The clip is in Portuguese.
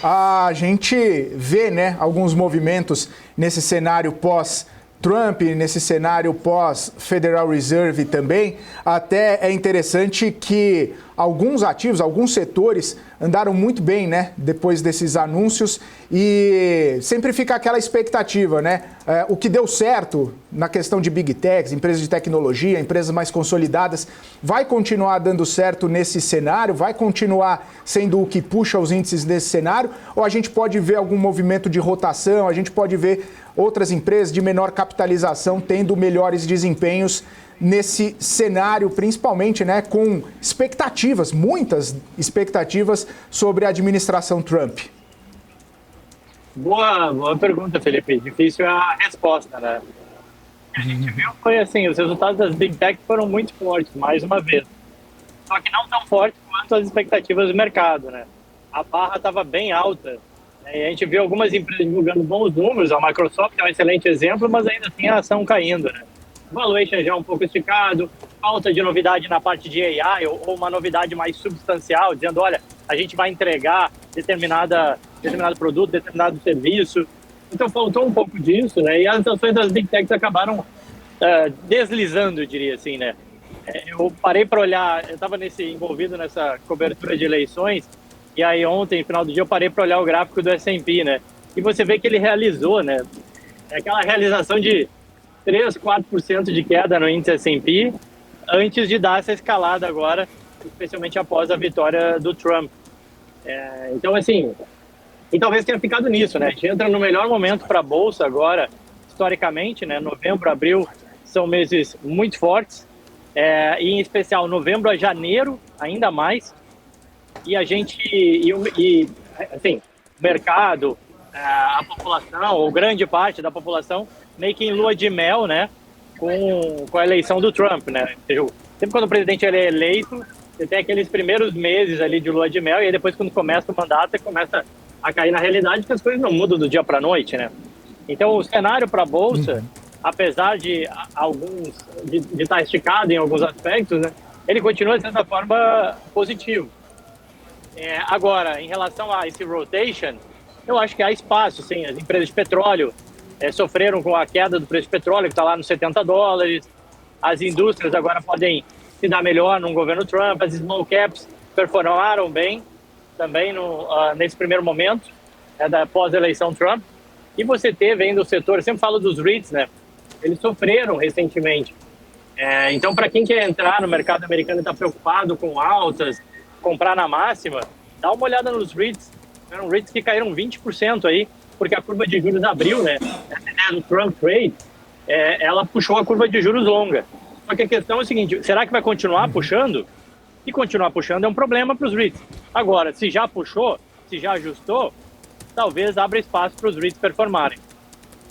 a gente vê, né, alguns movimentos nesse cenário pós-Trump, nesse cenário pós-Federal Reserve também. Até é interessante que alguns ativos, alguns setores andaram muito bem, né, depois desses anúncios, e sempre fica aquela expectativa, né? O que deu certo na questão de Big Techs, empresas de tecnologia, empresas mais consolidadas, vai continuar dando certo nesse cenário? Vai continuar sendo o que puxa os índices desse cenário? Ou a gente pode ver algum movimento de rotação, a gente pode ver outras empresas de menor capitalização tendo melhores desempenhos nesse cenário, principalmente, né, com expectativas, muitas expectativas sobre a administração Trump? Boa pergunta, Felipe. Difícil é a resposta, né? O que a gente viu foi assim, os resultados das Big Tech foram muito fortes, mais uma vez. Só que não tão fortes quanto as expectativas do mercado, né? A barra estava bem alta, né? E a gente viu algumas empresas divulgando bons números, a Microsoft é um excelente exemplo, mas ainda assim a ação caindo, né? Valuation já um pouco esticado, falta de novidade na parte de AI ou uma novidade mais substancial, dizendo, olha, a gente vai entregar determinado produto, determinado serviço. Então faltou um pouco disso, né? E as ações das Big Techs acabaram deslizando, eu diria assim, né? Eu parei para olhar, eu estava envolvido nessa cobertura de eleições, e aí ontem, no final do dia, eu parei para olhar o gráfico do S&P, né? E você vê que ele realizou, né? Aquela realização de 3, 4% de queda no índice S&P antes de dar essa escalada agora, especialmente após a vitória do Trump. Então, assim, e talvez tenha ficado nisso, né? A gente entra no melhor momento para a Bolsa agora, historicamente, né? Novembro, abril são meses muito fortes, e em especial novembro a janeiro, ainda mais. E a gente, assim, o mercado, a população, ou grande parte da população, meio que em lua de mel, né, com a eleição do Trump, né? Sempre quando o presidente ele é eleito, você tem aqueles primeiros meses ali de lua de mel, e aí depois quando começa o mandato, você começa a cair na realidade que as coisas não mudam do dia para a noite, né? Então o cenário para a Bolsa, apesar de estar esticado em alguns aspectos, né, ele continua de certa forma positivo. Agora, em relação a esse rotation, eu acho que há espaço, sim. As empresas de petróleo sofreram com a queda do preço do petróleo, que está lá nos $70. As indústrias agora podem se dar melhor no governo Trump. As small caps performaram bem também nesse primeiro momento da pós-eleição Trump. E você teve ainda o setor, eu sempre falo dos REITs, né? Eles sofreram recentemente. Então, para quem quer entrar no mercado americano e está preocupado com altas, comprar na máxima, dá uma olhada nos REITs. Eram REITs que caíram 20% aí, porque a curva de juros abriu, né? Essa ideia do Trump Trade, ela puxou a curva de juros longa. Só que a questão é o seguinte, será que vai continuar puxando? Se continuar puxando é um problema para os REITs. Agora, se já puxou, se já ajustou, talvez abra espaço para os REITs performarem.